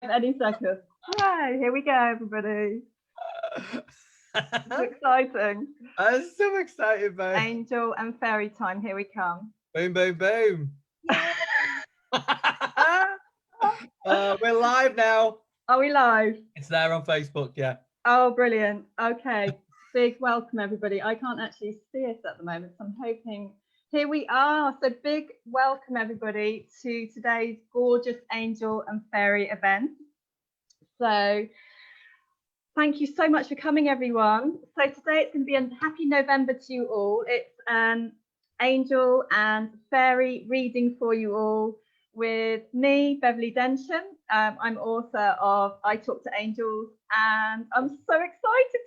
Any second. Right, here we go, everybody. It's exciting. I'm so excited, babe. Angel and fairy time. Here we come. Boom, boom, boom. Yeah. We're live now. Are we live? It's there on Facebook, yeah. Oh, brilliant. Okay. Big welcome, everybody. I can't actually see us at the moment, so I'm hoping. Here we are. So big welcome, everybody, to today's gorgeous angel and fairy event. So thank you so much for coming, everyone. So today it's going to be a happy November to you all. It's an angel and fairy reading for you all with me, Beverley Densham. I'm author of I Talk to Angels, and I'm so excited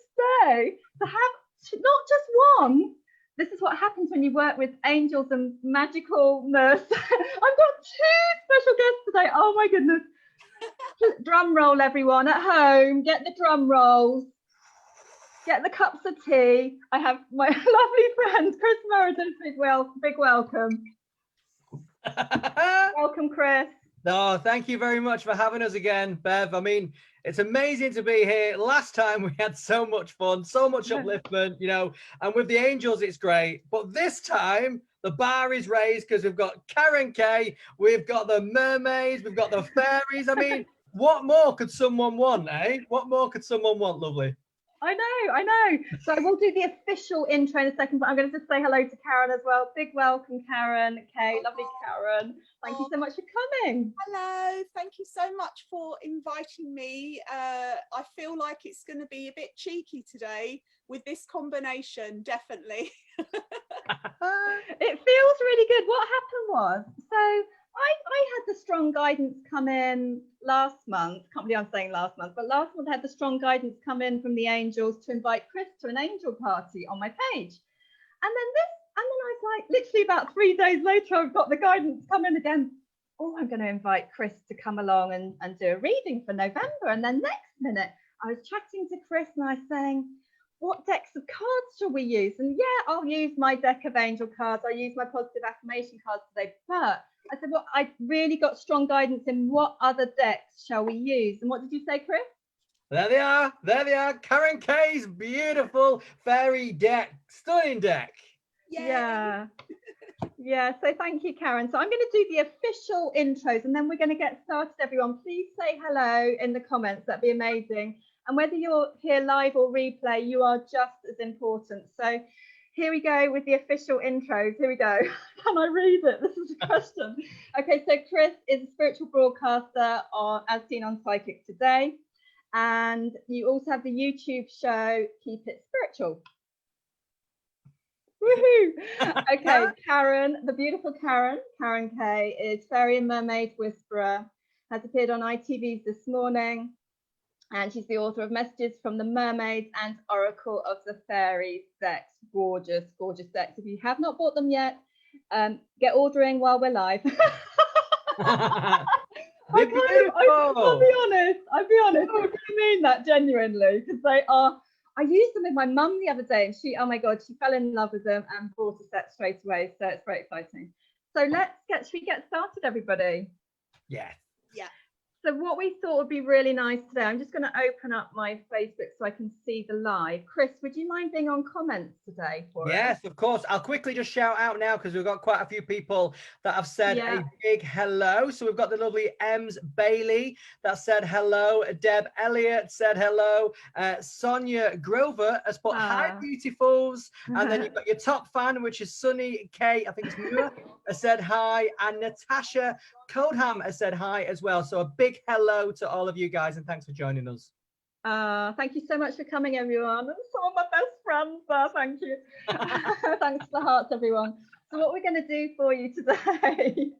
today to have not just one. This is what happens when you work with angels and magicalness. I've got two special guests today. Oh my goodness. Drum roll, everyone at home. Get the drum rolls. Get the cups of tea. I have my lovely friend, Kris Meredith. Big welcome. Welcome, Kris. No, thank you very much for having us again, Bev. I mean, it's amazing to be here. Last time we had so much fun, so much upliftment, you know, and with the angels, it's great. But this time, the bar is raised because we've got Karen K, we've got the mermaids, we've got the fairies. I mean, what more could someone want, eh? What more could someone want, lovely? I know. So I will do the official intro in a second, but I'm going to just say hello to Karen as well. Big welcome, Karen. Okay, lovely Karen. Thank you so much for coming. Hello, thank you so much for inviting me. I feel like it's going to be a bit cheeky today with this combination, definitely. It feels really good. What happened was, so I had the strong guidance come in last month. Can't believe I'm saying last month, but last month I had the strong guidance come in from the angels to invite Kris to an angel party on my page. And then I was like, literally about 3 days later, I've got the guidance come in again. Oh, I'm going to invite Kris to come along and do a reading for November. And then next minute, I was chatting to Kris and I was saying, what decks of cards shall we use? And yeah, I'll use my deck of angel cards. I'll use my positive affirmation cards today. But I said, well, I really got strong guidance in what other decks shall we use? And what did you say, Kris? There they are. There they are. Karen K's beautiful fairy deck. Stunning deck. Yeah. Yeah, so thank you, Karen. So I'm going to do the official intros and then we're going to get started, everyone. Please say hello in the comments. That'd be amazing. And whether you're here live or replay, you are just as important. So here we go with the official intros. Here we go. Can I read it? This is a question. Okay, so Kris is a spiritual broadcaster as seen on Psychic Today. And you also have the YouTube show, Keep It Spiritual. Woohoo! Okay, Karen, the beautiful Karen K, is Fairy and Mermaid Whisperer, has appeared on ITV's This Morning, and she's the author of Messages from the Mermaids and Oracle of the Fairies decks. Gorgeous, gorgeous decks. If you have not bought them yet, get ordering while we're live. I'll be honest. I really mean that genuinely, because they are. I used them with my mum the other day and she fell in love with them and bought a set straight away. So it's very exciting. So should we get started, everybody? Yes. Yeah. So what we thought would be really nice today, I'm just going to open up my Facebook so I can see the live. Kris, would you mind being on comments today for us? Yes, of course. I'll quickly just shout out now because we've got quite a few people that have said a big hello. So we've got the lovely Ems Bailey that said hello. Deb Elliott said hello. Sonia Grover has put hi, beautifuls. And then you've got your top fan, which is Sunny K, I think it's Mua, has said hi. And Natasha Codeham has said hi as well. So a big hello to all of you guys and thanks for joining us. Thank you so much for coming, everyone. And some of my best friends there, thank you. Thanks for the hearts, everyone. So what we're going to do for you today,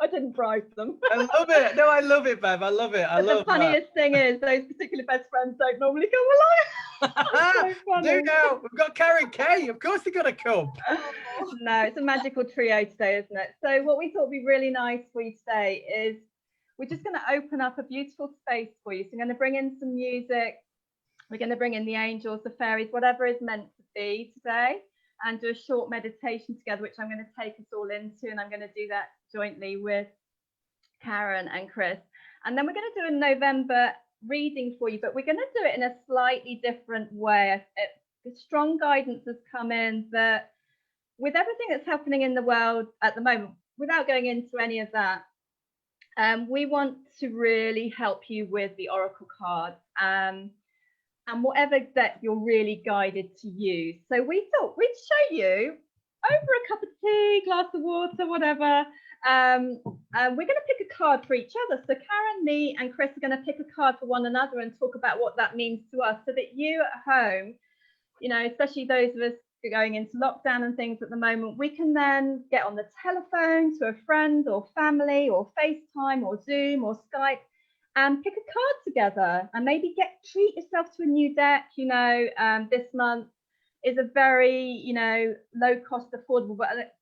I didn't bribe them. I love it. No, I love it, Bev. I love it. The funniest thing is those particular best friends don't normally come along. So do now. We've got Karen K. Of course they're going to come. No, it's a magical trio today, isn't it? So what we thought would be really nice for you today is we're just going to open up a beautiful space for you. So I'm going to bring in some music. We're going to bring in the angels, the fairies, whatever is meant to be today, and do a short meditation together, which I'm going to take us all into. And I'm going to do that jointly with Karen and Kris. And then we're going to do a November reading for you, but we're going to do it in a slightly different way. Strong guidance has come in that with everything that's happening in the world at the moment, without going into any of that, we want to really help you with the oracle cards and whatever deck you're really guided to use. So we thought we'd show you over a cup of tea, glass of water, whatever. We're going to pick a card for each other. So Karen, me and Kris are going to pick a card for one another and talk about what that means to us, so that you at home, you know, especially those of us going into lockdown and things at the moment, we can then get on the telephone to a friend or family or FaceTime or Zoom or Skype and pick a card together and maybe treat yourself to a new deck. You know, this month is a very, you know, low cost, affordable, but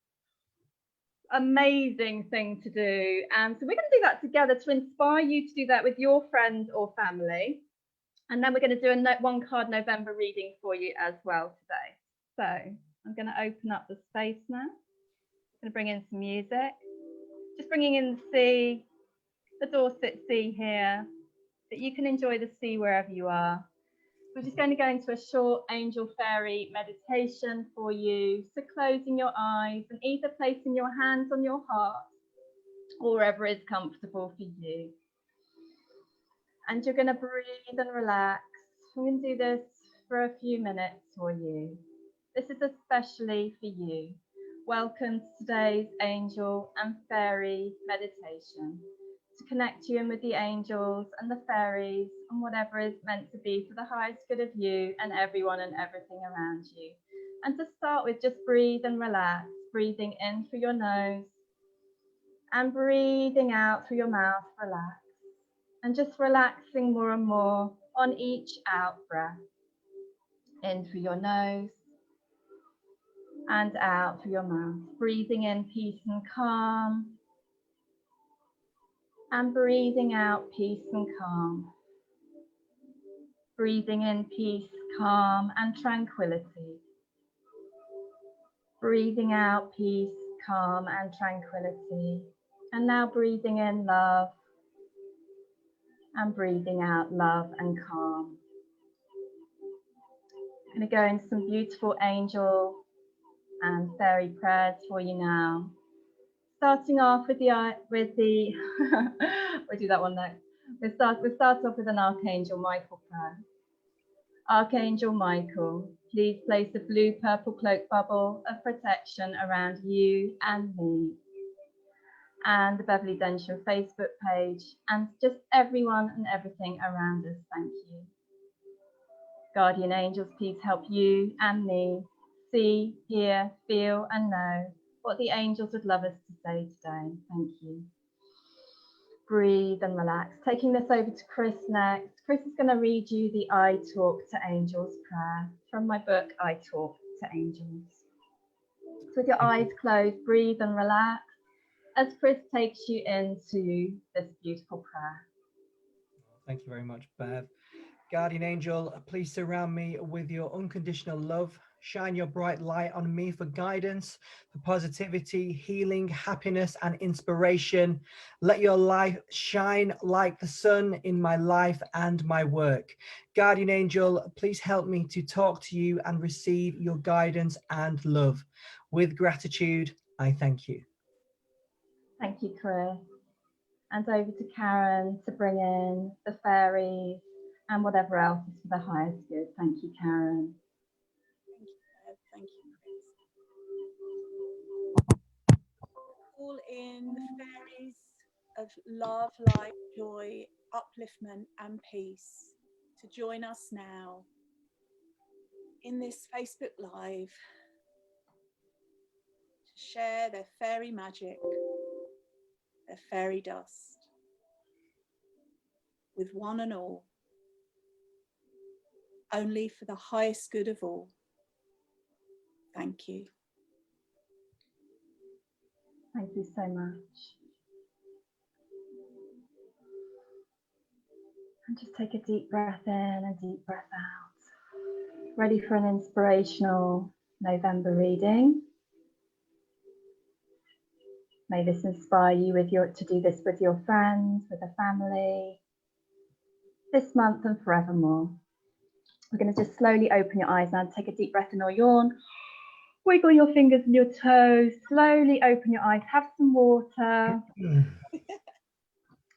amazing thing to do. And so we're going to do that together to inspire you to do that with your friend or family. And then we're going to do a one card November reading for you as well today. So I'm going to open up the space now. I'm going to bring in some music. Just bringing in the sea, the Dorset Sea here, that you can enjoy the sea wherever you are. We're just going to go into a short angel fairy meditation for you. So closing your eyes and either placing your hands on your heart or wherever is comfortable for you. And you're going to breathe and relax. We're going to do this for a few minutes for you. This is especially for you. Welcome to today's angel and fairy meditation, to connect you in with the angels and the fairies and whatever is meant to be for the highest good of you and everyone and everything around you. And to start with, just breathe and relax, breathing in through your nose and breathing out through your mouth, relax. And just relaxing more and more on each out breath. In through your nose and out through your mouth. Breathing in peace and calm. And breathing out peace and calm. Breathing in peace, calm and tranquility. Breathing out peace, calm and tranquility. And now breathing in love. And breathing out love and calm. I'm going to go into some beautiful angel and fairy prayers for you now. Starting off with the we'll do that one next. We'll start off with an Archangel Michael prayer. Archangel Michael, please place a blue purple cloak bubble of protection around you and me, and the Beverley Densham Facebook page, and just everyone and everything around us. Thank you. Guardian angels, please help you and me see, hear, feel and know what the angels would love us to say today. Thank you. Breathe and relax. Taking this over to Kris next. Kris is going to read you the I Talk to Angels prayer from my book, I Talk to Angels. So with your eyes closed, breathe and relax as Kris takes you into this beautiful prayer. Thank you very much, Bev. Guardian angel, please surround me with your unconditional love. Shine your bright light on me for guidance, for positivity, healing, happiness, and inspiration. Let your light shine like the sun in my life and my work. Guardian angel, please help me to talk to you and receive your guidance and love. With gratitude, I thank you. Thank you, Kris. And over to Karen to bring in the fairies and whatever else is for the highest good. Thank you, Karen. Thank you, Bev. Thank you, Kris. Call in the fairies of love, light, joy, upliftment and peace to join us now in this Facebook Live to share their fairy magic, their fairy dust with one and all, only for the highest good of all. Thank you. Thank you so much. And just take a deep breath in and deep breath out. Ready for an inspirational November reading. May this inspire you to do this with your friends, with a family, this month and forevermore. We're going to just slowly open your eyes now. Take a deep breath in or yawn. Wiggle your fingers and your toes. Slowly open your eyes. Have some water.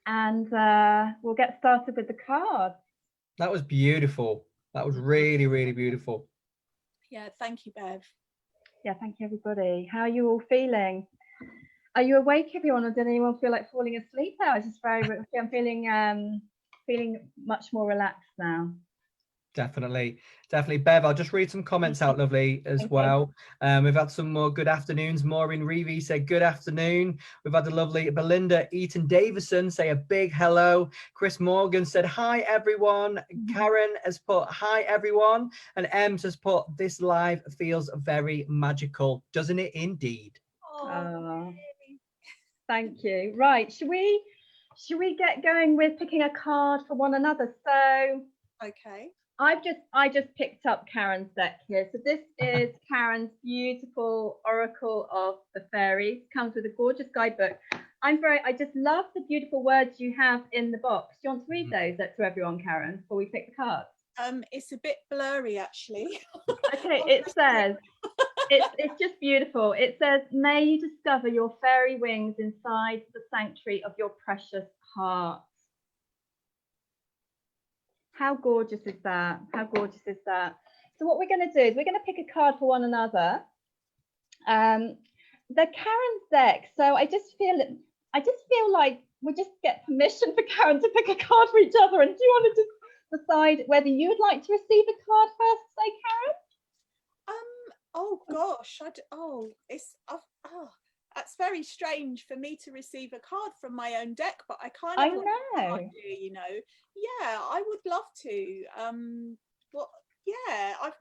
And we'll get started with the cards. That was beautiful. That was really, really beautiful. Yeah, thank you, Bev. Yeah, thank you, everybody. How are you all feeling? Are you awake, everyone, or did anyone feel like falling asleep now? I'm feeling much more relaxed now. Definitely. Bev, I'll just read some comments out, lovely, as well. We've had some more good afternoons. Maureen Reevy said good afternoon. We've had the lovely Belinda Eaton Davison say a big hello. Chris Morgan said hi, everyone. Karen has put hi, everyone. And Ems has put this live feels very magical. Doesn't it indeed? Oh, thank you. Right, should we get going with picking a card for one another? So okay. I just picked up Karen's deck here. So this is Karen's beautiful Oracle of the Fairies. Comes with a gorgeous guidebook. I just love the beautiful words you have in the box. Do you want to read those to everyone, Karen, before we pick the cards? It's a bit blurry, actually. Okay, it says, it's just beautiful. It says, may you discover your fairy wings inside the sanctuary of your precious heart. How gorgeous is that? How gorgeous is that? So what we're going to do is we're going to pick a card for one another. The Karen's deck. So I just feel like we just get permission for Karen to pick a card for each other. And do you want to just decide whether you would like to receive a card first, say, Karen? Oh gosh, that's very strange for me to receive a card from my own deck, but I kind of like the idea, you know. Yeah, I would love to. Yeah, I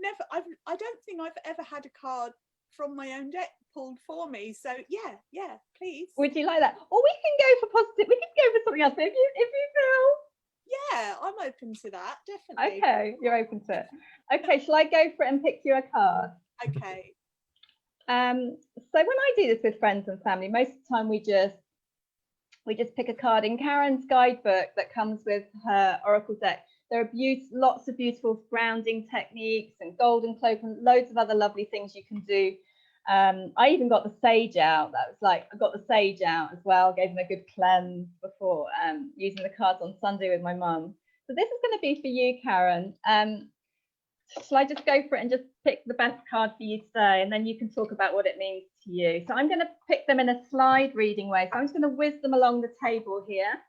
don't think I've ever had a card from my own deck pulled for me. So yeah, please. Would you like that? Or we can go for positive. We can go for something else if you feel. Yeah, I'm open to that, definitely. Okay, you're open to it. Okay, shall I go for it and pick you a card? Okay. So when I do this with friends and family, most of the time we just pick a card. In Karen's guidebook that comes with her oracle deck, there are lots of beautiful grounding techniques and golden cloak and loads of other lovely things you can do. I even got the sage out. I got the sage out as well, gave them a good cleanse before using the cards on Sunday with my mum. So this is going to be for you, Karen. Shall I just go for it and just pick the best card for you today, and then you can talk about what it means to you? So I'm going to pick them in a slide reading way. So I'm just going to whiz them along the table here.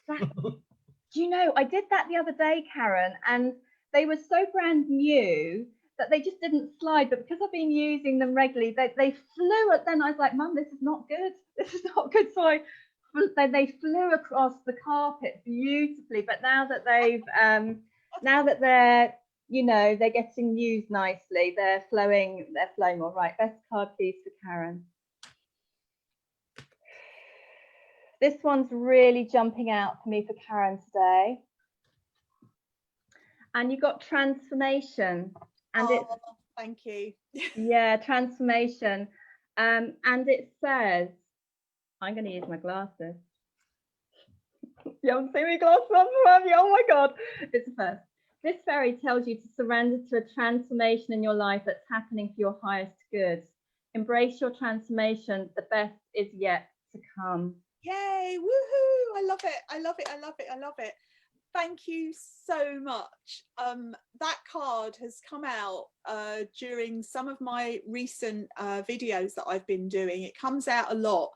Do you know, I did that the other day, Karen, and they were so brand new that they just didn't slide. But because I've been using them regularly, they flew. Then I was like, Mum, this is not good. This is not good. So they flew across the carpet beautifully. But now that they're, you know, they're getting used nicely, they're flowing all right. Best card, please, for Karen. This one's really jumping out for me for Karen today. And you got transformation. And thank you. Yeah, transformation. And it says, I'm going to use my glasses. You haven't seen me glasses on, have you? Oh my God, it's a first. This fairy tells you to surrender to a transformation in your life that's happening for your highest good. Embrace your transformation. The best is yet to come. Yay, woohoo! I love it. I love it. I love it. I love it. Thank you so much. That card has come out during some of my recent videos that I've been doing. It comes out a lot.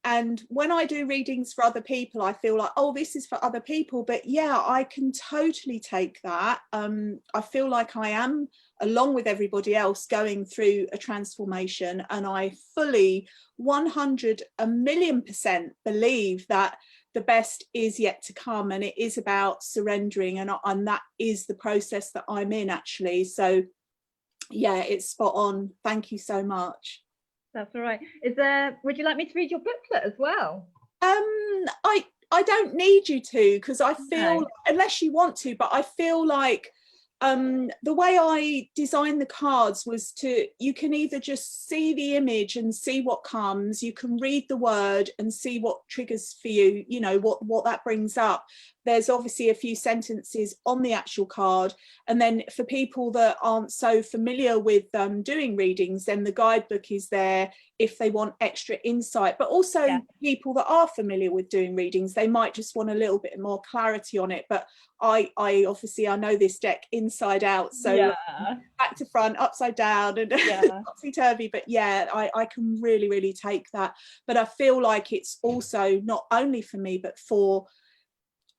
And when I do readings for other people, I feel like, oh, this is for other people. But yeah, I can totally take that. I feel like I am, along with everybody else, going through a transformation. And I fully 100,000,000% believe that the best is yet to come. And it is about surrendering. And that is the process that I'm in, actually. So yeah, it's spot on. Thank you so much. That's all right. Would you like me to read your booklet as well? I don't need you to, because I feel, unless you want to, but I feel like the way I designed the cards was you can either just see the image and see what comes, you can read the word and see what triggers for you, you know, what that brings up. There's obviously a few sentences on the actual card, and then for people that aren't so familiar with doing readings, then the guidebook is there if they want extra insight. But also people that are familiar with doing readings, they might just want a little bit more clarity on it. But I obviously I know this deck inside out, so back to front, upside down, and topsy-turvy. But I can really take that. But I feel like it's also not only for me but for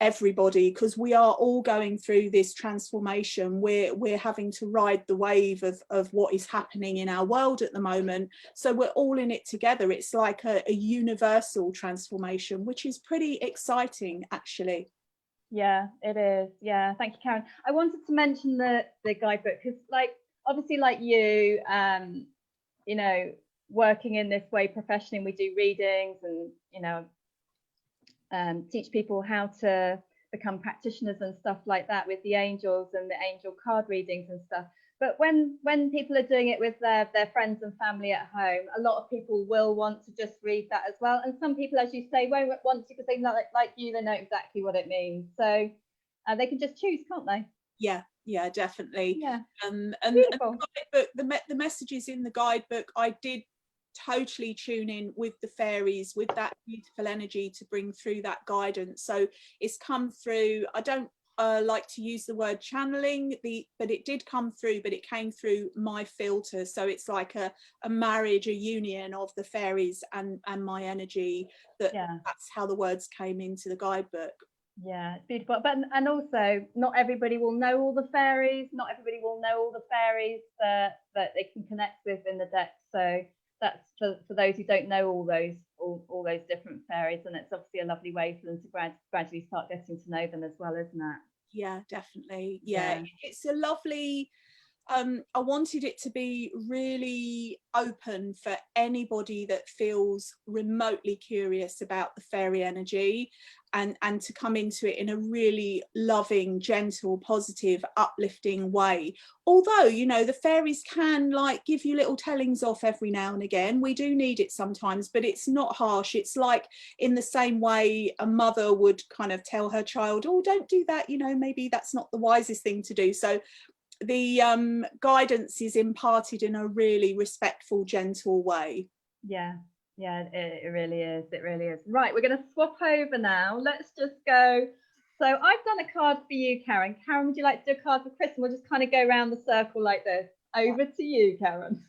everybody, because we are all going through this transformation. We're having to ride the wave of what is happening in our world at the moment, so we're all in it together. It's like a universal transformation, which is pretty exciting, actually. Yeah, it is. Yeah, thank you, Karen. I wanted to mention the guidebook because, like, obviously, like you, you know, working in this way professionally, we do readings and, you know, teach people how to become practitioners and stuff like that with the angels and the angel card readings and stuff. But when people are doing it with their friends and family at home, a lot of people will want to just read that as well. And some people, as you say, won't want to because they know, like you, they know exactly what it means. So they can just choose, can't they? Yeah, definitely. Yeah. And the guidebook, the messages in the guidebook, I did totally tune in with the fairies, with that beautiful energy to bring through that guidance. So it's come through. I don't like to use the word channeling, but it did come through, but it came through my filter. So it's like a marriage, a union of the fairies and my energy. That's how the words came into the guidebook. Yeah, it's beautiful. But and also, not everybody will know all the fairies. Not everybody will know all the fairies that they can connect with in the deck. So that's for those who don't know all those different fairies, and it's obviously a lovely way for them to gradually start getting to know them as well, isn't it? Yeah, definitely. Yeah. It's a lovely, I wanted it to be really open for anybody that feels remotely curious about the fairy energy, and to come into it in a really loving, gentle, positive, uplifting way. Although, you know, the fairies can like give you little tellings off every now and again. We do need it sometimes, but it's not harsh. It's like in the same way a mother would kind of tell her child, oh, don't do that, you know, maybe that's not the wisest thing to do. So the guidance is imparted in a really respectful, gentle way. Yeah, it really is. It really is. Right, we're going to swap over now. Let's just go. So I've done a card for you, Karen. Karen, would you like to do a card for Kris? And we'll just kind of go around the circle like this. Over to you, Karen.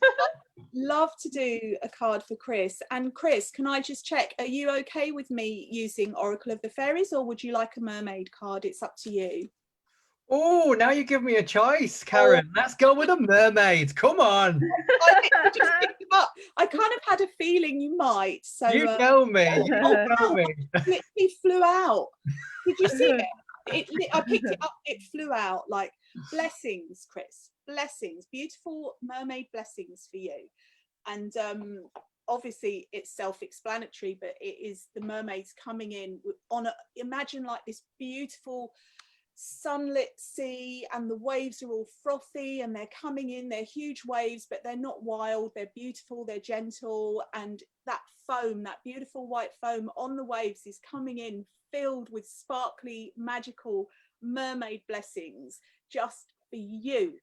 Love to do a card for Kris. And Kris, can I just check, are you okay with me using Oracle of the Fairies, or would you like a mermaid card? It's up to you. Oh, now you give me a choice, Karen. Let's go with a mermaid. Come on. I kind of had a feeling you might. So you know me. You know me. It flew out. Did you see it? I picked it up. It flew out. Like, blessings, Kris. Blessings. Beautiful mermaid blessings for you. And obviously it's self-explanatory, but it is the mermaids coming in on imagine like this beautiful sunlit sea, and the waves are all frothy and they're coming in, they're huge waves, but they're not wild, they're beautiful, they're gentle, and that foam, that beautiful white foam on the waves is coming in filled with sparkly, magical mermaid blessings just for you.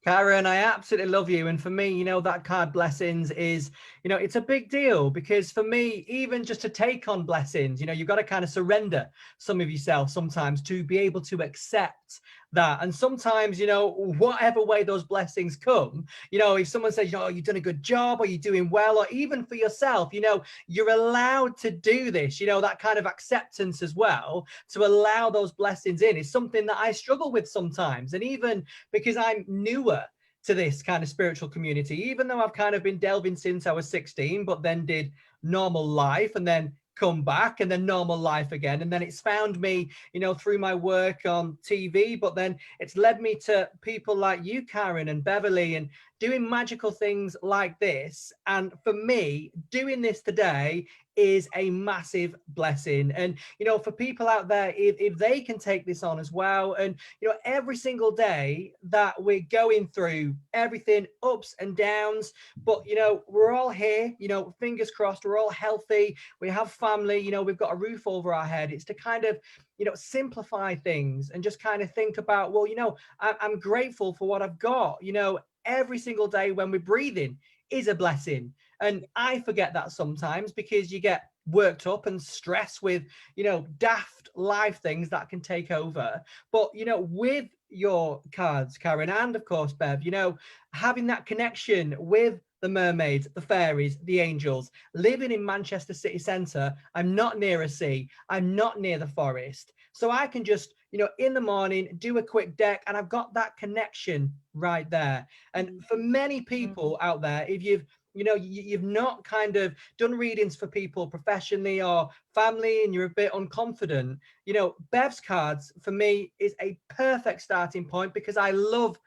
Karen, I absolutely love you. And for me, you know, that card blessings is, you know, it's a big deal, because for me, even just to take on blessings, you know, you've got to kind of surrender some of yourself sometimes to be able to accept that. And sometimes, you know, whatever way those blessings come, you know, if someone says, you know, you've done a good job, or you're doing well, or even for yourself, you know, you're allowed to do this, you know, that kind of acceptance as well, to allow those blessings in is something that I struggle with sometimes. And even because I'm newer to this kind of spiritual community, even though I've kind of been delving since I was 16, but then did normal life and then come back and then normal life again, and then it's found me, you know, through my work on TV, but then it's led me to people like you, Karen, and Beverley, and doing magical things like this. And for me, doing this today is a massive blessing. And, you know, for people out there, if they can take this on as well, and, you know, every single day that we're going through everything, ups and downs, but, you know, we're all here, you know, fingers crossed, we're all healthy, we have family, you know, we've got a roof over our head. It's to kind of, you know, simplify things and just kind of think about, well, you know, I'm grateful for what I've got. You know, every single day when we're breathing is a blessing. And I forget that sometimes because you get worked up and stressed with, you know, daft life things that can take over. But, you know, with your cards, Karen, and of course, Bev, you know, having that connection with the mermaids, the fairies, the angels, living in Manchester city centre, I'm not near a sea, I'm not near the forest. So I can just, you know, in the morning, do a quick deck, and I've got that connection right there. And for many people out there, if you've, you know, you've not kind of done readings for people professionally or family, and you're a bit unconfident, you know, Bev's cards for me is a perfect starting point, because I love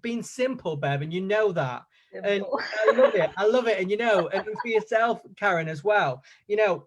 being simple, Bev, and you know that. And I love it. I love it. And, you know, and for yourself, Karen, as well, you know,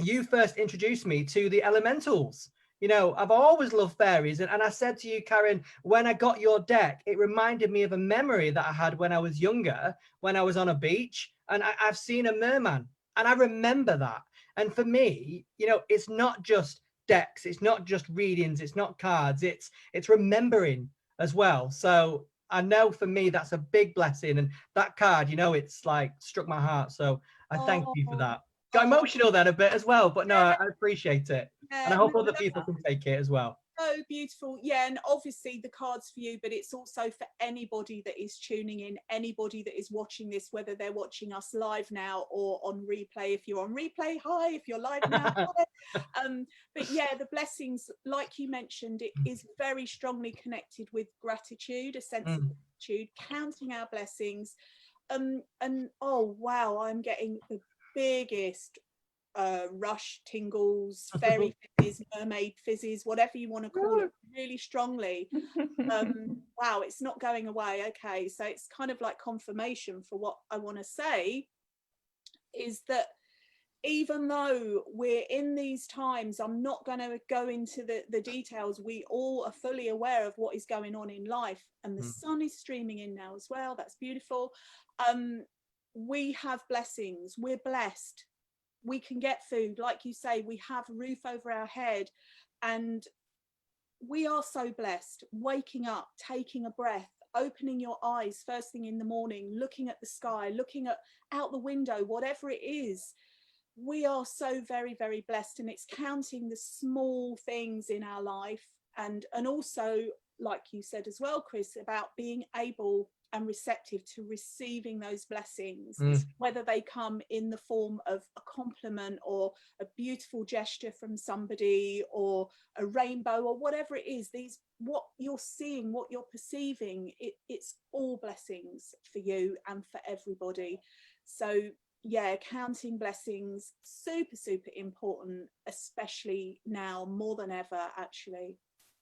you first introduced me to the elementals. You know, I've always loved fairies. And I said to you, Karen, when I got your deck, it reminded me of a memory that I had when I was younger, when I was on a beach, and I've seen a merman, and I remember that. And for me, you know, it's not just decks, it's not just readings, it's not cards, it's remembering as well. So I know for me, that's a big blessing. And that card, you know, it's like struck my heart. So I thank you for that. Got emotional then a bit as well, but no, I appreciate it. And I hope other people can take it as well. So beautiful. Yeah, and obviously the cards for you, but it's also for anybody that is tuning in, anybody that is watching this, whether they're watching us live now or on replay. If you're on replay, hi. If you're live now, hi. But yeah, the blessings, like you mentioned, it is very strongly connected with gratitude, a sense of gratitude, counting our blessings. And oh wow, I'm getting the biggest rush, tingles, fairy fizzes, mermaid fizzes, whatever you want to call it, really strongly. Wow, it's not going away. Okay, so it's kind of like confirmation for what I want to say, is that even though we're in these times, I'm not going to go into the details, we all are fully aware of what is going on in life, and the sun is streaming in now as well. That's beautiful. We have blessings, we're blessed, we can get food, like you say, we have a roof over our head, and we are so blessed. Waking up, taking a breath, opening your eyes first thing in the morning, looking at the sky, looking out the window, whatever it is, we are so very, very blessed. And it's counting the small things in our life, and also, like you said as well, Kris, about being able and receptive to receiving those blessings, whether they come in the form of a compliment or a beautiful gesture from somebody or a rainbow or whatever it is. These, what you're seeing, what you're perceiving, it's all blessings for you and for everybody. So yeah, counting blessings, super, super important, especially now more than ever, actually.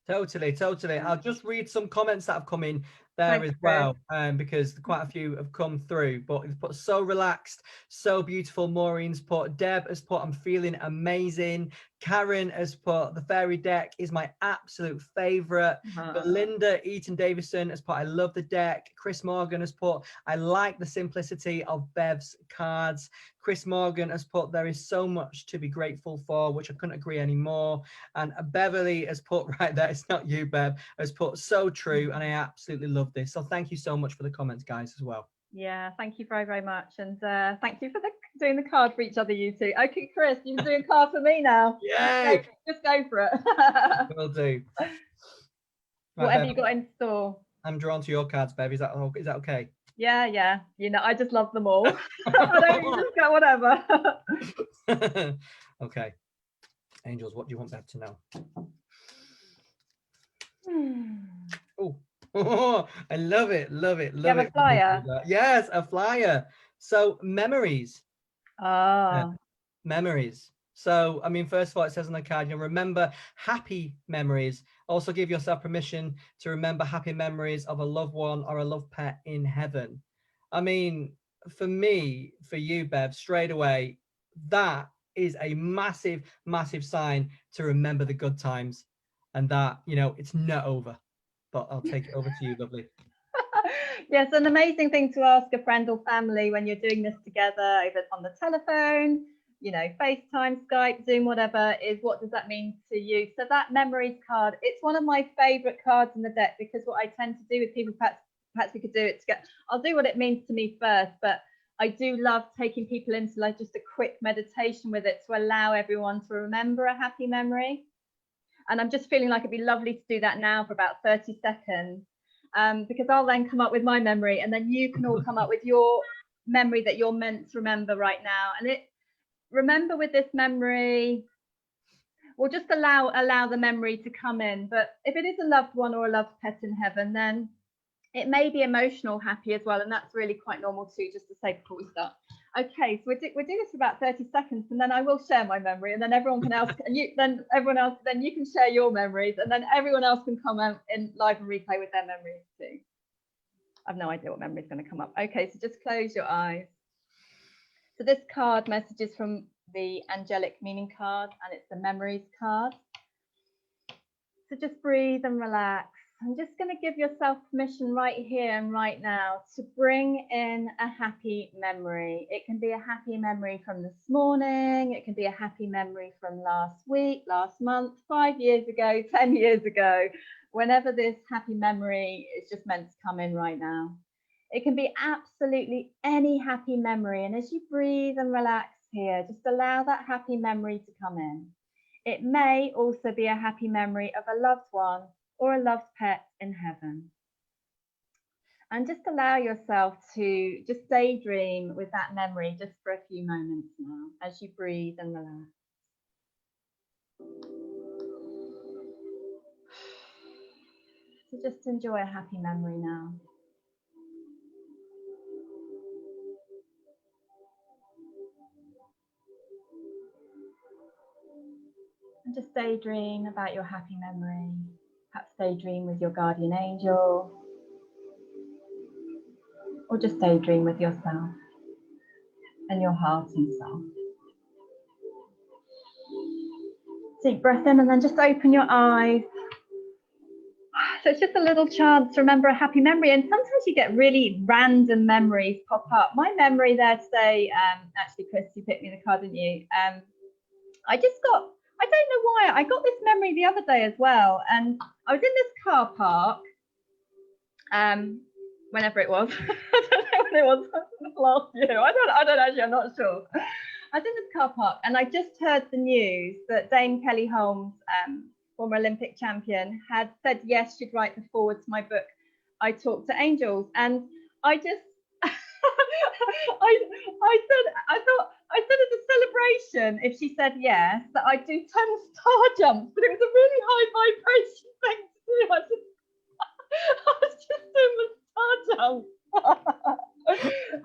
Totally. I'll just read some comments that have come in there as well, because quite a few have come through. But it's put so relaxed, so beautiful. Maureen's put, Deb has put, I'm feeling amazing. Karen has put, the fairy deck is my absolute favorite. Belinda Eaton Davison has put, I love the deck. Chris Morgan has put, I like the simplicity of Bev's cards. Chris Morgan has put, there is so much to be grateful for, which I couldn't agree anymore. And Beverly has put, right there, it's not you, Bev, has put, so true, and I absolutely love this. So thank you so much for the comments, guys, as well. Yeah, thank you very, very much. And thank you for doing the card for each other, you two. Okay, Kris, you can do a card for me now. Yay! Just go for it. Will do. Right, whatever Bev, you got in store. I'm drawn to your cards, Bev. Is that okay? Yeah. You know, I just love them all. I don't just go whatever. Okay. Angels, what do you want Bev to know? Oh, I love it. You have a flyer? Yes, a flyer. So memories. Ah. Memories. So, I mean, first of all, it says on the card, you know, remember happy memories. Also give yourself permission to remember happy memories of a loved one or a loved pet in heaven. I mean, for me, for you, Bev, straight away, that is a massive, massive sign to remember the good times and that, you know, it's not over. But I'll take it over to you, lovely. Yes, an amazing thing to ask a friend or family when you're doing this together, either on the telephone, you know, FaceTime, Skype, Zoom, whatever, is what does that mean to you? So that memories card, it's one of my favorite cards in the deck, because what I tend to do with people, perhaps we could do it together. I'll do what it means to me first, but I do love taking people into like just a quick meditation with it to allow everyone to remember a happy memory. And I'm just feeling like it'd be lovely to do that now for about 30 seconds. Because I'll then come up with my memory, and then you can all come up with your memory that you're meant to remember right now. And remember with this memory, we'll just allow the memory to come in. But if it is a loved one or a loved pet in heaven, then it may be emotional happy as well, and that's really quite normal too, just to say before we start. Okay, so we'll do this for about 30 seconds, and then I will share my memory, and then everyone can ask, and then you can share your memories, and then everyone else can comment in live and replay with their memories too. I've no idea what memory is going to come up. Okay, so just close your eyes. So this card messages from the angelic meaning card, and it's the memories card. So just breathe and relax. I'm just going to give yourself permission right here and right now to bring in a happy memory. It can be a happy memory from this morning. It can be a happy memory from last week, last month, 5 years ago, 10 years ago. Whenever this happy memory is just meant to come in right now. It can be absolutely any happy memory. And as you breathe and relax here, just allow that happy memory to come in. It may also be a happy memory of a loved one or a loved pet in heaven. And just allow yourself to just daydream with that memory just for a few moments now as you breathe and relax. So just enjoy a happy memory now. And just daydream about your happy memory. Perhaps daydream with your guardian angel, or just daydream with yourself and your heart and soul. Deep breath in, and then just open your eyes. So it's just a little chance to remember a happy memory, and sometimes you get really random memories pop up. My memory there today, actually, Kris, you picked me the card, didn't you? I don't know why, I got this memory the other day as well, and I was in this car park, whenever it was, I don't know when it was, last year, I don't actually, I'm not sure. I was in this car park, and I just heard the news that Dame Kelly Holmes, former Olympic champion, had said yes, she'd write the foreword to my book, I Talk to Angels, and I just, I said as a celebration, if she said yes, that I'd do 10 star jumps, but it was a really high vibration thing to do. I was just doing the star jump.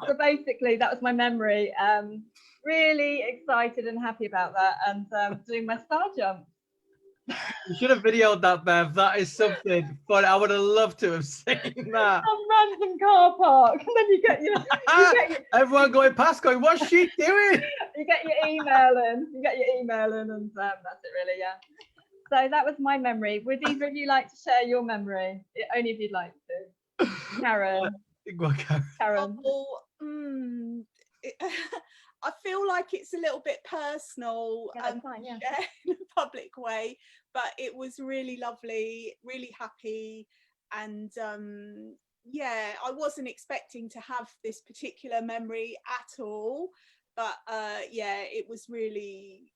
So basically, that was my memory. Really excited and happy about that, and doing my star jump. You should have videoed that, Bev. That is something fun. I would have loved to have seen that. Some random car park, and then you get your everyone going past, going, "What's she doing?" You get your email in. You get your email in, and that's it, really. Yeah. So that was my memory. Would either of you like to share your memory? Only if you'd like to. Karen. Karen. I feel like it's a little bit personal, fine, yeah. in a public way, but it was really lovely, really happy, and yeah, I wasn't expecting to have this particular memory at all, but yeah, it was really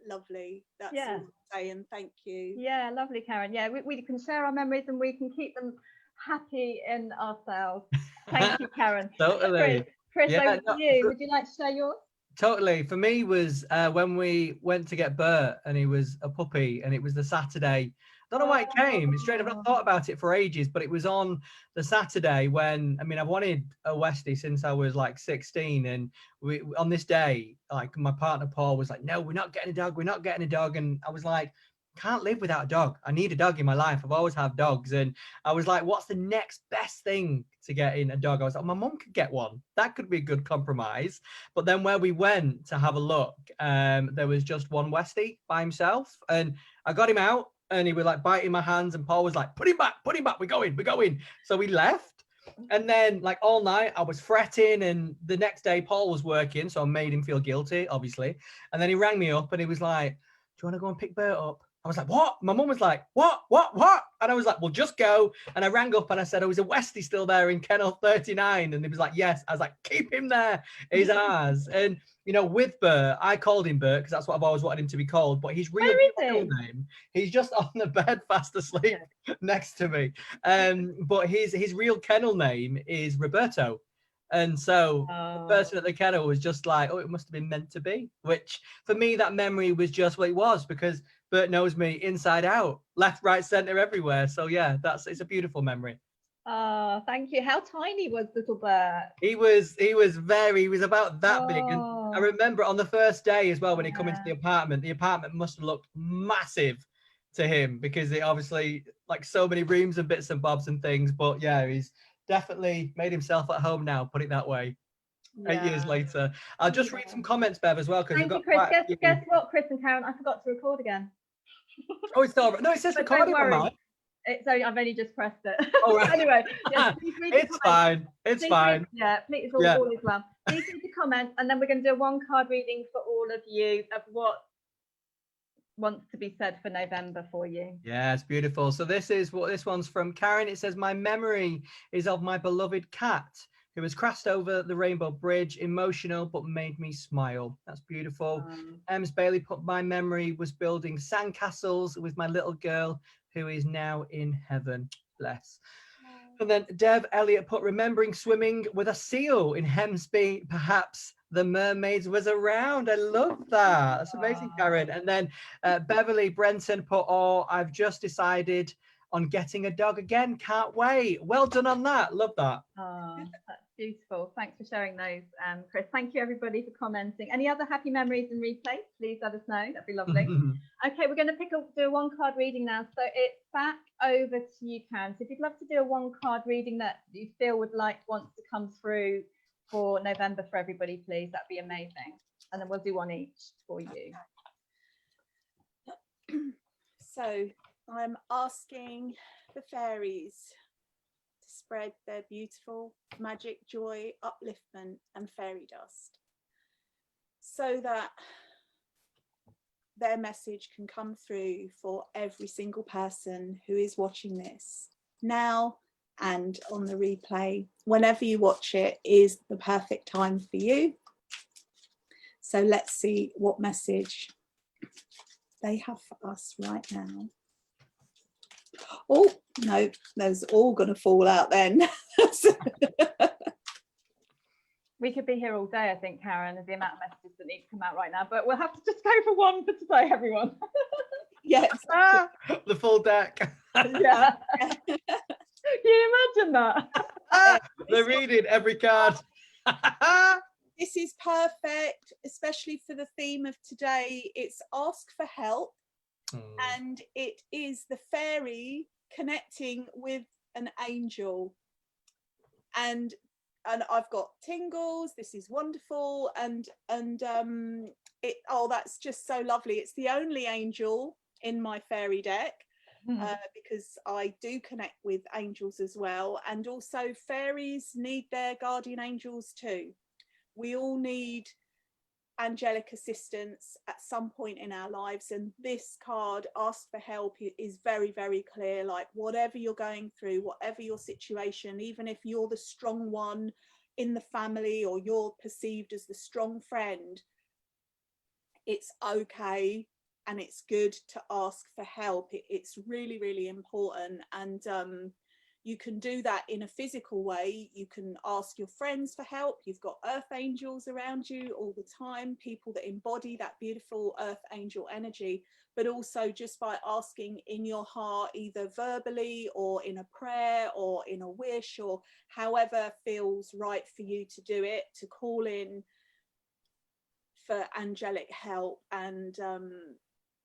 lovely. That's all I'm saying. Thank you. Yeah, lovely, Karen. Yeah, we can share our memories, and we can keep them happy in ourselves. Thank you, Karen. Totally. Kris, over to you. Would you like to share yours? Totally. For me was when we went to get Bert, and he was a puppy, and it was the Saturday Don't know why it came. It's strange. I've not thought about it for ages, but it was on the Saturday when, I mean, I've wanted a Westie since I was like 16. And on this day, like my partner Paul was like, no, we're not getting a dog. We're not getting a dog. And I was like, can't live without a dog. I need a dog in my life. I've always had dogs. And I was like, what's the next best thing to get in a dog? I was like, my mum could get one. That could be a good compromise. But then where we went to have a look, there was just one Westie by himself. And I got him out and he was like biting my hands. And Paul was like, put him back, we're going. So we left. And then like all night I was fretting, and the next day Paul was working. So I made him feel guilty, obviously. And then he rang me up and he was like, do you want to go and pick Bert up? I was like, what? My mum was like, what? And I was like, well, just go. And I rang up and I said, oh, is a Westie still there in kennel 39? And he was like, yes. I was like, keep him there. He's ours. And, you know, with Bert, I called him Bert because that's what I've always wanted him to be called. But his real name, he's just on the bed fast asleep next to me. But his real kennel name is Roberto. And so the person at the kennel was just like, oh, it must have been meant to be, which for me, that memory was just what it was, because Bert knows me inside out, left, right, center, everywhere. So yeah, it's a beautiful memory. Oh, thank you. How tiny was little Bert? He was about that big. And I remember on the first day as well, when he come into the apartment must have looked massive to him, because it obviously like so many rooms and bits and bobs and things. But yeah, he's definitely made himself at home now, put it that way. 8 years later. I'll just read some comments, Bev, as well, because we've got Chris. Guess what, Chris and Karen? I forgot to record again. Oh, it's all right. No, it says recording on mine. I've only just pressed it. All right. Anyway, it's fine. It's fine. Please, all is well. Please leave the comments, and then we're going to do a one card reading for all of you of what wants to be said for November for you. Yeah, it's beautiful. So this one's from Karen. It says, my memory is of my beloved cat who has crossed over the Rainbow Bridge, emotional but made me smile. That's beautiful. Ems Bailey put, my memory was building sandcastles with my little girl who is now in heaven. Bless. And then Dev Elliott put, remembering swimming with a seal in Hemsby, perhaps the mermaids was around. I love that. That's amazing, Karen. And then Beverly Brenton put, oh, I've just decided on getting a dog again. Can't wait. Well done on that. Love that. Oh, that's beautiful. Thanks for sharing those, Chris. Thank you, everybody, for commenting. Any other happy memories and replay? Please let us know. That'd be lovely. Okay, we're going to do a one card reading now. So it's back over to you, Karen. So if you'd love to do a one card reading that you feel wants to come through for November for everybody, please, that'd be amazing. And then we'll do one each for you. So I'm asking the fairies to spread their beautiful magic, joy, upliftment and fairy dust so that their message can come through for every single person who is watching this now and on the replay. Whenever you watch it is the perfect time for you. So let's see what message they have for us right now. Oh no, those are all going to fall out then. We could be here all day, I think, Karen, of the amount of messages that need to come out right now, but we'll have to just go for one for today, everyone. Yes. The full deck. Yeah. Can you imagine that? They're reading every card. This is perfect, especially for the theme of today. It's ask for help. And it is the fairy connecting with an angel. And I've got tingles. This is wonderful. And that's just so lovely. It's the only angel in my fairy deck. Because I do connect with angels as well. And also fairies need their guardian angels too. We all need angelic assistance at some point in our lives, and this card, ask for help, is very, very clear. Like, whatever you're going through, whatever your situation, even if you're the strong one in the family or you're perceived as the strong friend, it's okay and it's good to ask for help. It's really, really important. And You can do that in a physical way. You can ask your friends for help. You've got earth angels around you all the time, people that embody that beautiful earth angel energy, but also just by asking in your heart, either verbally or in a prayer or in a wish, or however feels right for you to do it, to call in for angelic help. And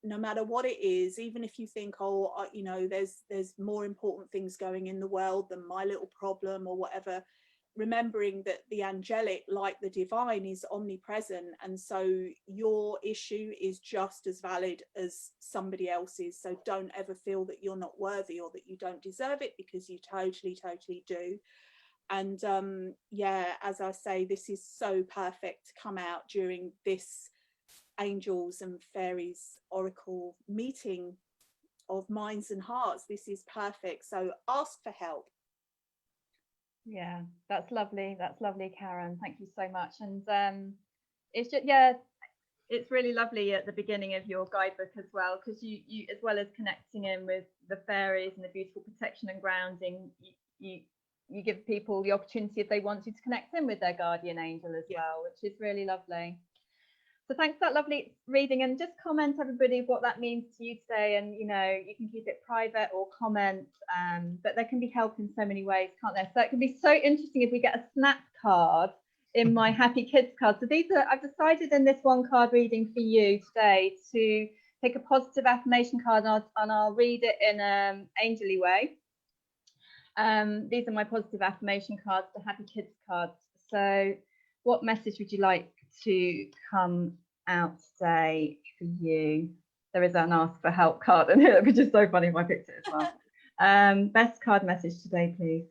no matter what it is, even if you think, oh, you know, there's more important things going in the world than my little problem or whatever, remembering that the angelic, like the divine, is omnipresent, and so your issue is just as valid as somebody else's. So don't ever feel that you're not worthy or that you don't deserve it, because you totally do. And yeah, as I say, this is so perfect to come out during this angels and fairies oracle meeting of minds and hearts. This is perfect. So ask for help. Yeah, that's lovely, Karen, thank you so much. And it's just, yeah, it's really lovely at the beginning of your guidebook as well, because you as well as connecting in with the fairies and the beautiful protection and grounding, you give people the opportunity, if they want to connect in with their guardian angel as well, which is really lovely. So thanks for that lovely reading, and just comment, everybody, what that means to you today. And you know, you can keep it private or comment, but there can be help in so many ways, can't there? So it can be so interesting if we get a snap card in my Happy Kids card. So these are, I've decided in this one card reading for you today to pick a positive affirmation card, and I'll read it in an angel-y way. These are my positive affirmation cards, the Happy Kids cards. So what message would you like to come out today for you? There is an ask for help card in here, which is so funny if I picked it as well. Best card message today, please.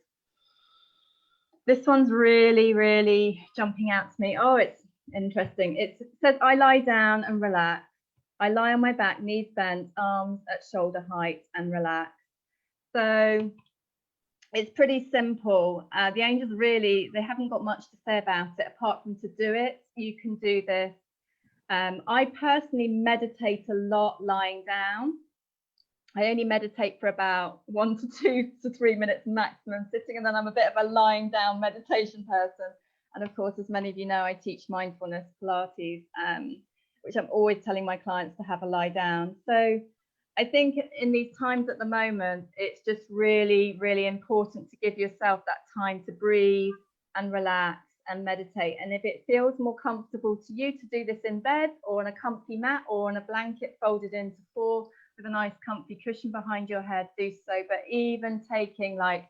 This one's really jumping out to me. Oh, it's interesting. It says, I lie down and relax. I lie on my back, knees bent, arms at shoulder height, and relax. So it's pretty simple. The angels really, they haven't got much to say about it apart from to do it. You can do this. I personally meditate a lot lying down. I only meditate for about 1 to 2 to 3 minutes maximum sitting, and then I'm a bit of a lying down meditation person. And of course, as many of you know, I teach mindfulness Pilates, which I'm always telling my clients to have a lie down. So I think in these times at the moment, it's just really important to give yourself that time to breathe and relax and meditate. And if it feels more comfortable to you to do this in bed or on a comfy mat or on a blanket folded into 4 with a nice comfy cushion behind your head, do so. But even taking like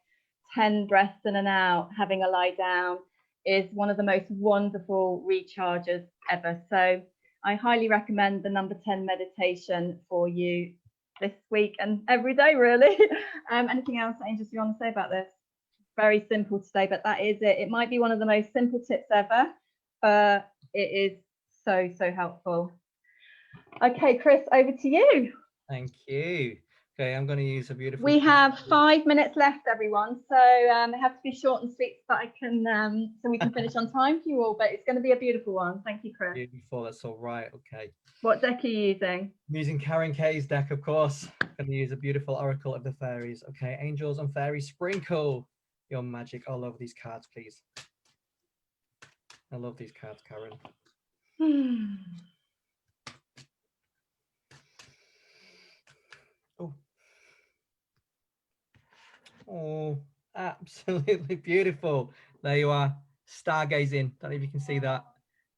10 breaths in and out, having a lie down, is one of the most wonderful recharges ever. So I highly recommend the number 10 meditation for you this week and every day, really. Anything else, Angels, you want to say about this? Very simple today, but that is it. It might be one of the most simple tips ever, but it is so helpful. Okay, Kris, over to you. Thank you. Okay, I'm going to use a beautiful. We have 5 minutes left, everyone. So it has to be short and sweet, so I can so we can finish on time for you all. But it's going to be a beautiful one. Thank you, Kris. Beautiful. That's all right. Okay. What deck are you using? I'm using Karen K's deck, of course. I'm going to use a beautiful Oracle of the Fairies. Okay, angels and fairies, sprinkle your magic all over these cards, please. I love these cards, Karen. Oh, absolutely beautiful. There you are, stargazing. Don't know if you can see that.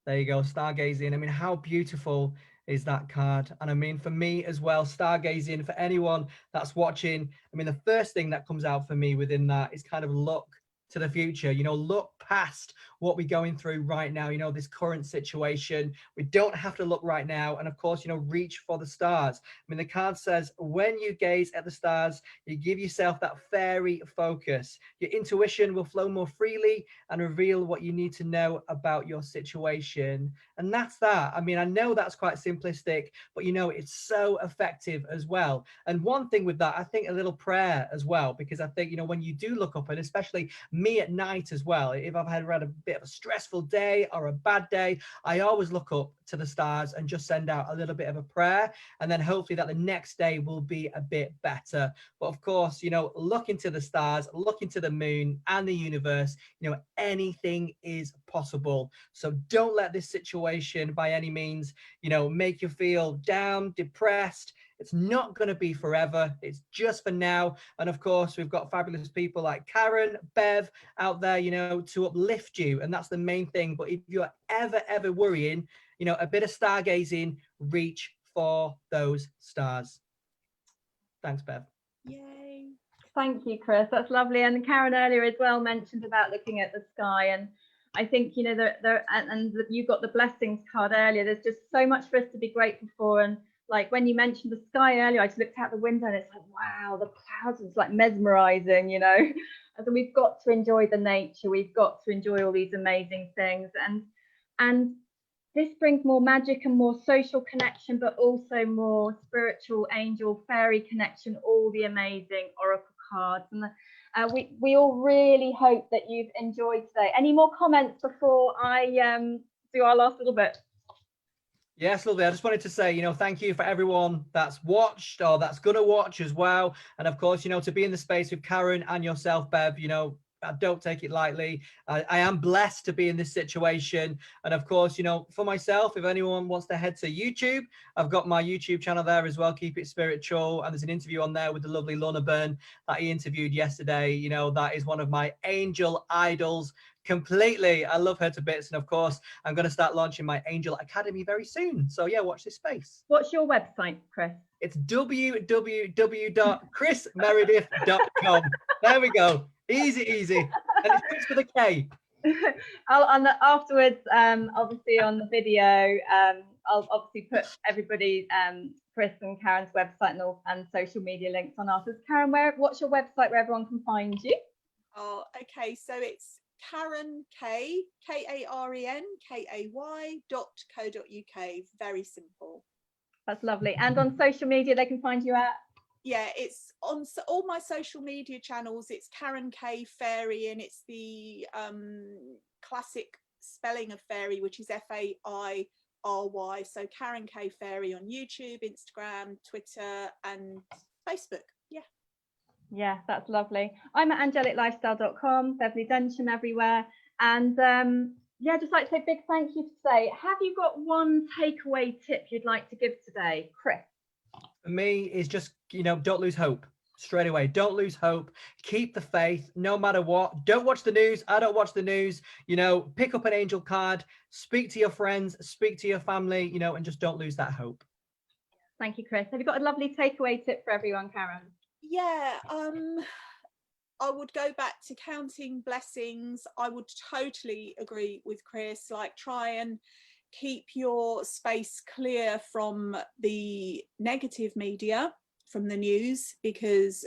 There you go, stargazing. I mean, how beautiful is that card? And I mean, for me as well, stargazing, for anyone that's watching, I mean, the first thing that comes out for me within that is kind of look to the future, you know, look past what we're going through right now, you know, this current situation. We don't have to look right now. And of course, you know, reach for the stars. I mean, the card says, when you gaze at the stars, you give yourself that fairy focus. Your intuition will flow more freely and reveal what you need to know about your situation. And that's that. I mean, I know that's quite simplistic, but you know, it's so effective as well. And one thing with that, I think a little prayer as well, because I think, you know, when you do look up, and especially me at night as well, if I've had a bit of a stressful day or a bad day, I always look up to the stars and just send out a little bit of a prayer, and then hopefully that the next day will be a bit better. But of course, you know, look into the stars, look into the moon and the universe. You know, anything is possible. So don't let this situation by any means, you know, make you feel down, depressed. It's not going to be forever. It's just for now. And of course, we've got fabulous people like Karen, Bev out there, you know, to uplift you. And that's the main thing. But if you're ever worrying, you know, a bit of stargazing, reach for those stars. Thanks, Bev. Yay. Thank you, Kris. That's lovely. And Karen earlier as well mentioned about looking at the sky. And I think, you know, and you got the blessings card earlier. There's just so much for us to be grateful for. And like when you mentioned the sky earlier, I just looked out the window and it's like, wow, the clouds is like mesmerizing, you know. And so we've got to enjoy the nature. We've got to enjoy all these amazing things. And this brings more magic and more social connection, but also more spiritual, angel, fairy connection, all the amazing oracle cards. And we all really hope that you've enjoyed today. Any more comments before I do our last little bit? Yes, lovely. I just wanted to say, you know, thank you for everyone that's watched or that's going to watch as well. And of course, you know, to be in the space with Karen and yourself, Bev, you know, I don't take it lightly. I am blessed to be in this situation. And of course, you know, for myself, if anyone wants to head to YouTube, I've got my YouTube channel there as well, Keep It Spiritual. And there's an interview on there with the lovely Lorna Byrne that he interviewed yesterday. You know, that is one of my angel idols completely. I love her to bits. And of course, I'm going to start launching my Angel Academy very soon. So yeah, watch this space. What's your website, Kris? It's www.krismeredith.com. There we go. Easy. And it's Kris with a K. Afterwards, obviously on the video, I'll obviously put everybody, Kris and Karen's website and social media links on ours. Karen, what's your website where everyone can find you? Oh, okay. So it's Karen K, KarenKay.co.uk. Very simple. That's lovely. And on social media, they can find you at? Yeah, it's on all my social media channels. It's Karen K Fairy, and it's the classic spelling of fairy, which is Fairy. So Karen K Fairy on YouTube, Instagram, Twitter, and Facebook. Yeah, that's lovely. I'm at angeliclifestyle.com, Beverley Densham everywhere. And yeah, just like to say a big thank you today. Have you got one takeaway tip you'd like to give today, Kris? For me, is just, you know, don't lose hope. Straight away, don't lose hope. Keep the faith no matter what. Don't watch the news. I don't watch the news. You know, pick up an angel card, speak to your friends, speak to your family, you know, and just don't lose that hope. Thank you, Kris. Have you got a lovely takeaway tip for everyone, Karen? Yeah, I would go back to counting blessings. I would totally agree with Kris. Like, try and keep your space clear from the negative media, from the news, because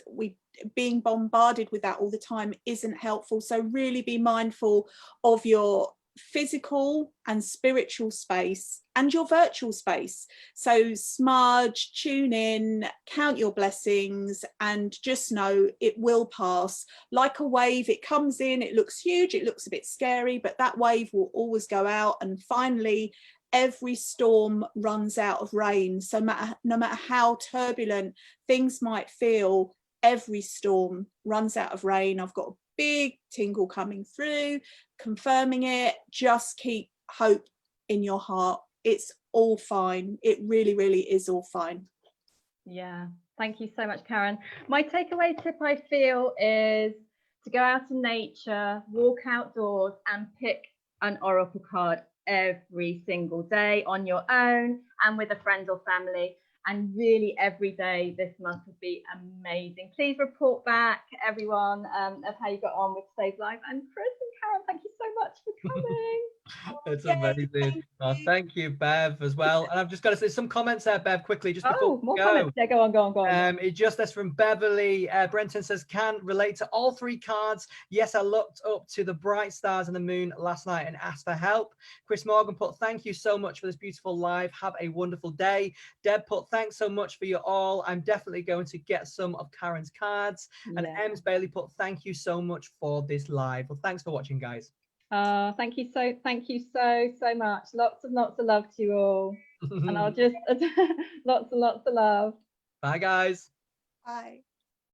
being bombarded with that all the time isn't helpful. So really be mindful of your physical and spiritual space and your virtual space. So smudge, tune in, count your blessings, and just know it will pass. Like a wave, it comes in, it looks huge, it looks a bit scary, but that wave will always go out. And finally, every storm runs out of rain. So no matter how turbulent things might feel, every storm runs out of rain. I've got a big tingle coming through, confirming it. Just keep hope in your heart. It's all fine. It really, really is all fine. Yeah, thank you so much, Karen. My takeaway tip, I feel, is to go out in nature, walk outdoors, and pick an oracle card every single day on your own and with a friend or family. And really every day this month would be amazing. Please report back, everyone, of how you got on with today's live. And Kris and Karen, thank you so much for coming. It's Yay, amazing. Thank you, Bev, as well. And I've just got to say some comments there, Bev, quickly, just before we more go. comments. Yeah, go on. It just says from Beverley. Brenton says, can relate to all three cards. Yes, I looked up to the bright stars and the moon last night and asked for help. Chris Morgan put, thank you so much for this beautiful live. Have a wonderful day. Deb put, thanks so much for your all. I'm definitely going to get some of Karen's cards. And Ems Bailey put, thank you so much for this live. Well, thanks for watching, guys. Thank you so much. Lots of love to you all. And I'll just lots and lots of love. Bye, guys. Bye.